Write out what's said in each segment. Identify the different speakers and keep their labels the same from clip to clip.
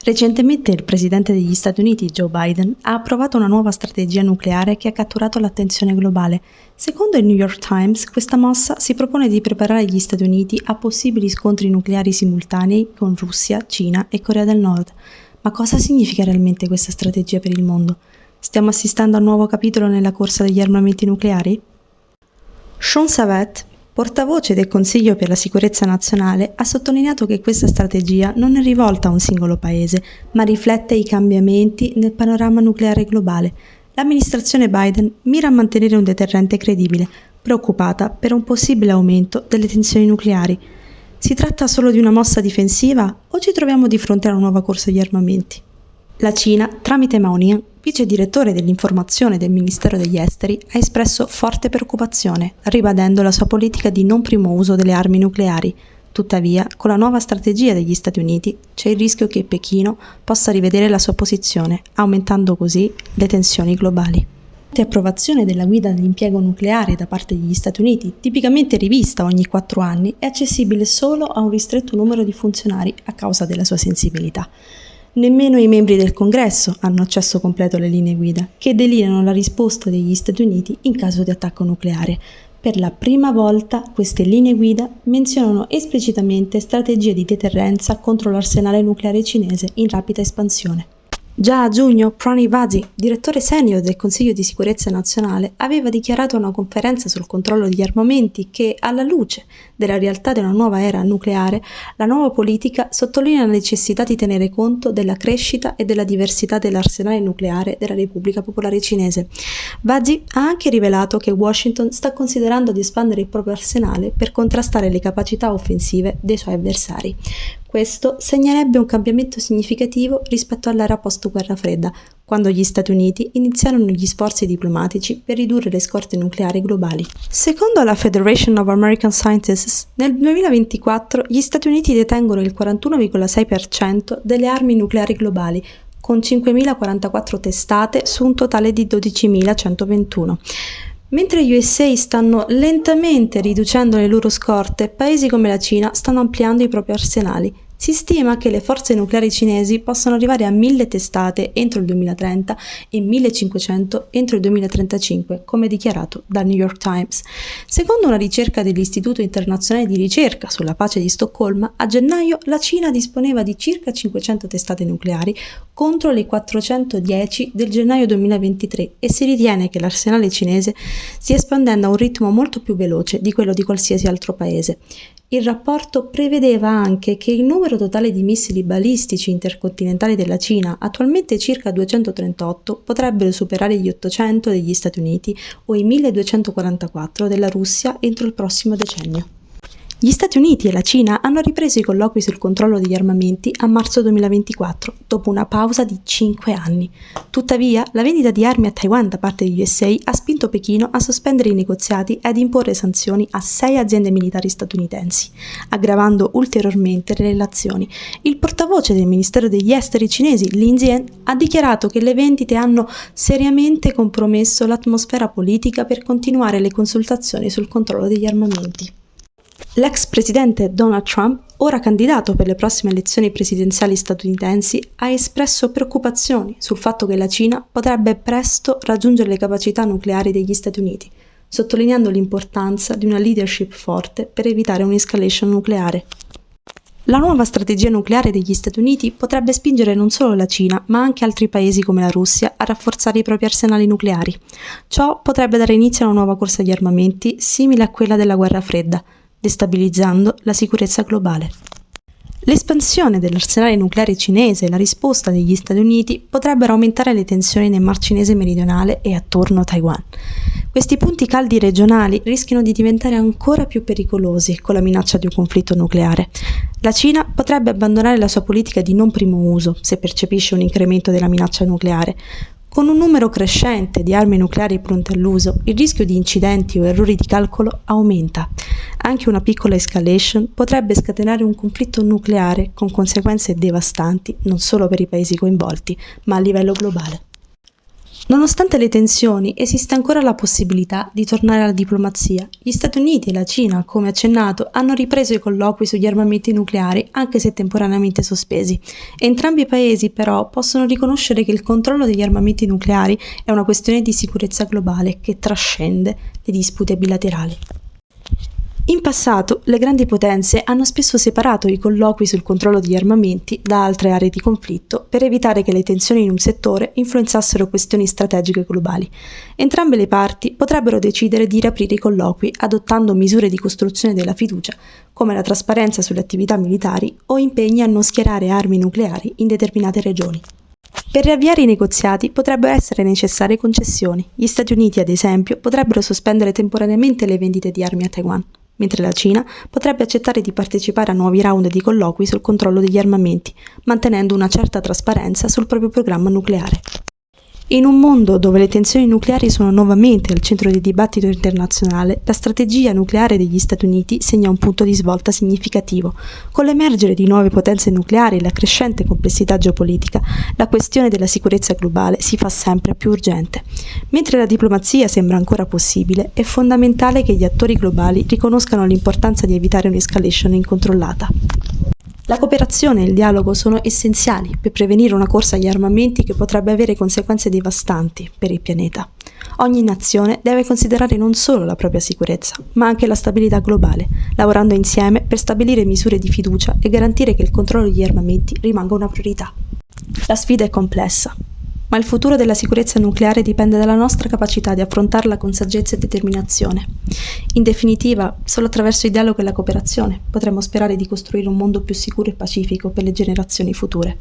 Speaker 1: Recentemente il presidente degli Stati Uniti, Joe Biden, ha approvato una nuova strategia nucleare che ha catturato l'attenzione globale. Secondo il New York Times, questa mossa si propone di preparare gli Stati Uniti a possibili scontri nucleari simultanei con Russia, Cina e Corea del Nord. Ma cosa significa realmente questa strategia per il mondo? Stiamo assistendo a un nuovo capitolo nella corsa degli armamenti nucleari? Sean Savett, portavoce del Consiglio per la sicurezza nazionale, ha sottolineato che questa strategia non è rivolta a un singolo paese, ma riflette i cambiamenti nel panorama nucleare globale. L'amministrazione Biden mira a mantenere un deterrente credibile, preoccupata per un possibile aumento delle tensioni nucleari. Si tratta solo di una mossa difensiva o ci troviamo di fronte a una nuova corsa agli armamenti? La Cina, tramite Mao Ning, vice direttore dell'informazione del Ministero degli Esteri, ha espresso forte preoccupazione, ribadendo la sua politica di non primo uso delle armi nucleari. Tuttavia, con la nuova strategia degli Stati Uniti, c'è il rischio che Pechino possa rivedere la sua posizione, aumentando così le tensioni globali. L'approvazione della guida dell'impiego nucleare da parte degli Stati Uniti, tipicamente rivista ogni 4 anni, è accessibile solo a un ristretto numero di funzionari a causa della sua sensibilità. Nemmeno i membri del Congresso hanno accesso completo alle linee guida, che delineano la risposta degli Stati Uniti in caso di attacco nucleare. Per la prima volta queste linee guida menzionano esplicitamente strategie di deterrenza contro l'arsenale nucleare cinese in rapida espansione. Già a giugno, Pranay Vazhi, direttore senior del Consiglio di sicurezza nazionale, aveva dichiarato a una conferenza sul controllo degli armamenti che, alla luce della realtà della nuova era nucleare, la nuova politica sottolinea la necessità di tenere conto della crescita e della diversità dell'arsenale nucleare della Repubblica Popolare Cinese. Vazhi ha anche rivelato che Washington sta considerando di espandere il proprio arsenale per contrastare le capacità offensive dei suoi avversari. Questo segnerebbe un cambiamento significativo rispetto all'era post-guerra fredda, quando gli Stati Uniti iniziarono gli sforzi diplomatici per ridurre le scorte nucleari globali. Secondo la Federation of American Scientists, nel 2024 gli Stati Uniti detengono il 41,6% delle armi nucleari globali, con 5.044 testate su un totale di 12.121. Mentre gli USA stanno lentamente riducendo le loro scorte, paesi come la Cina stanno ampliando i propri arsenali. Si stima che le forze nucleari cinesi possano arrivare a 1.000 testate entro il 2030 e 1.500 entro il 2035, come dichiarato dal New York Times. Secondo una ricerca dell'Istituto internazionale di ricerca sulla pace di Stoccolma, a gennaio la Cina disponeva di circa 500 testate nucleari contro le 410 del gennaio 2023 e si ritiene che l'arsenale cinese stia espandendo a un ritmo molto più veloce di quello di qualsiasi altro paese. Il rapporto prevedeva anche che il numero totale di missili balistici intercontinentali della Cina, attualmente circa 238, potrebbero superare gli 800 degli Stati Uniti o i 1244 della Russia entro il prossimo decennio. Gli Stati Uniti e la Cina hanno ripreso i colloqui sul controllo degli armamenti a marzo 2024, dopo una pausa di 5 anni. Tuttavia, la vendita di armi a Taiwan da parte degli USA ha spinto Pechino a sospendere i negoziati e ad imporre sanzioni a 6 aziende militari statunitensi, aggravando ulteriormente le relazioni. Il portavoce del Ministero degli Esteri cinesi, Lin Jian, ha dichiarato che le vendite hanno seriamente compromesso l'atmosfera politica per continuare le consultazioni sul controllo degli armamenti. L'ex presidente Donald Trump, ora candidato per le prossime elezioni presidenziali statunitensi, ha espresso preoccupazioni sul fatto che la Cina potrebbe presto raggiungere le capacità nucleari degli Stati Uniti, sottolineando l'importanza di una leadership forte per evitare un'escalation nucleare. La nuova strategia nucleare degli Stati Uniti potrebbe spingere non solo la Cina, ma anche altri paesi come la Russia a rafforzare i propri arsenali nucleari. Ciò potrebbe dare inizio a una nuova corsa agli armamenti simile a quella della guerra fredda, destabilizzando la sicurezza globale. L'espansione dell'arsenale nucleare cinese e la risposta degli Stati Uniti potrebbero aumentare le tensioni nel Mar Cinese meridionale e attorno a Taiwan. Questi punti caldi regionali rischiano di diventare ancora più pericolosi con la minaccia di un conflitto nucleare. La Cina potrebbe abbandonare la sua politica di non primo uso se percepisce un incremento della minaccia nucleare. Con un numero crescente di armi nucleari pronte all'uso, il rischio di incidenti o errori di calcolo aumenta. Anche una piccola escalation potrebbe scatenare un conflitto nucleare con conseguenze devastanti non solo per i paesi coinvolti, ma a livello globale. Nonostante le tensioni, esiste ancora la possibilità di tornare alla diplomazia. Gli Stati Uniti e la Cina, come accennato, hanno ripreso i colloqui sugli armamenti nucleari, anche se temporaneamente sospesi. Entrambi i paesi, però, possono riconoscere che il controllo degli armamenti nucleari è una questione di sicurezza globale che trascende le dispute bilaterali. In passato, le grandi potenze hanno spesso separato i colloqui sul controllo degli armamenti da altre aree di conflitto per evitare che le tensioni in un settore influenzassero questioni strategiche globali. Entrambe le parti potrebbero decidere di riaprire i colloqui adottando misure di costruzione della fiducia, come la trasparenza sulle attività militari o impegni a non schierare armi nucleari in determinate regioni. Per riavviare i negoziati potrebbero essere necessarie concessioni. Gli Stati Uniti, ad esempio, potrebbero sospendere temporaneamente le vendite di armi a Taiwan, mentre la Cina potrebbe accettare di partecipare a nuovi round di colloqui sul controllo degli armamenti, mantenendo una certa trasparenza sul proprio programma nucleare. In un mondo dove le tensioni nucleari sono nuovamente al centro del dibattito internazionale, la strategia nucleare degli Stati Uniti segna un punto di svolta significativo. Con l'emergere di nuove potenze nucleari e la crescente complessità geopolitica, la questione della sicurezza globale si fa sempre più urgente. Mentre la diplomazia sembra ancora possibile, è fondamentale che gli attori globali riconoscano l'importanza di evitare un'escalation incontrollata. La cooperazione e il dialogo sono essenziali per prevenire una corsa agli armamenti che potrebbe avere conseguenze devastanti per il pianeta. Ogni nazione deve considerare non solo la propria sicurezza, ma anche la stabilità globale, lavorando insieme per stabilire misure di fiducia e garantire che il controllo degli armamenti rimanga una priorità. La sfida è complessa, ma il futuro della sicurezza nucleare dipende dalla nostra capacità di affrontarla con saggezza e determinazione. In definitiva, solo attraverso il dialogo e la cooperazione potremo sperare di costruire un mondo più sicuro e pacifico per le generazioni future.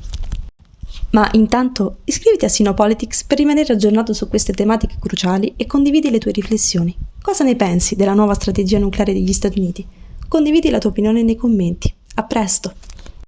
Speaker 1: Ma intanto iscriviti a Sinopolitics per rimanere aggiornato su queste tematiche cruciali e condividi le tue riflessioni. Cosa ne pensi della nuova strategia nucleare degli Stati Uniti? Condividi la tua opinione nei commenti. A presto!